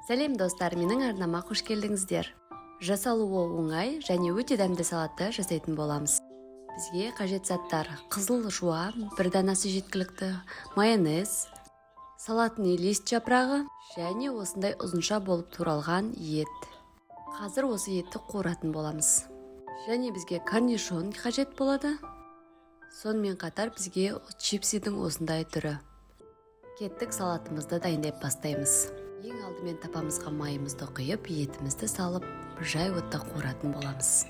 Сәлем достар, менің арнама қош келдіңіздер. Жасалуы оңай және өте дәмді салатты жасайтын боламыз. Бізге қажет заттар: қызыл жуа, бір данасы жеткілікті, майонез, салатный лист жапырағы және осындай ұзынша болып туралған ет. Қазір осы етті қуыратын боламыз. Және бізге корнишон қажет болады. Сонымен қатар бізге чипсидің осындай түрі. Кеттік, салатымызды дайындап бастаймыз. Ең алдымен тапамызға майымызды құйып, етімізді салып, жай отта қуыратын боламыз.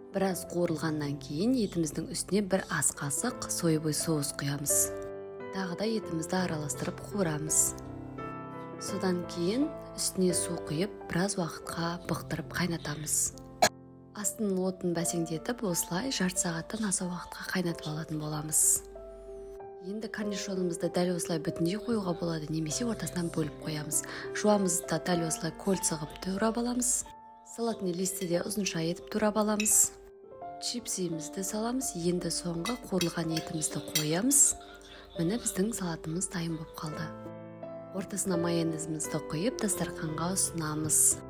Біраз қуырылғаннан кейін етіміздің үстіне бір ас қасық сойбой соус құямыз. Тағы да етімізді араластырып қуырамыз. Содан кейін үстіне су құйып, біраз уақытқа бұқтырып қайнатамыз. Астын отын бәсеңдетіп, осылай жарты сағаттан аса уақытқа қайнатып алатын боламыз. Енді корнишонымызды дәл осылай бүтіндей қоюға болады, немесе ортасынан бөліп қоямыз. Жуамызды дәл осылай кольца қылып турап аламыз. Салатный листті де ұзынша етіп турап аламыз. Чипсимізді саламыз. Енді соңғы қуырылған етімізді қоямыз. Міне біздің салатымыз дайын болып қалды. Ортасына майонезімізді құйып, дастарханға ұсынамыз.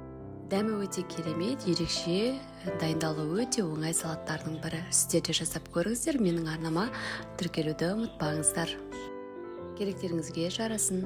Дәмі өте керемет, ерекше, дайындалуы өте оңай салаттардың бірі. Сіздер де жасап көріңіздер, менің арнама тіркелуді ұмытпаңыздар. Керектеріңізге жарасын.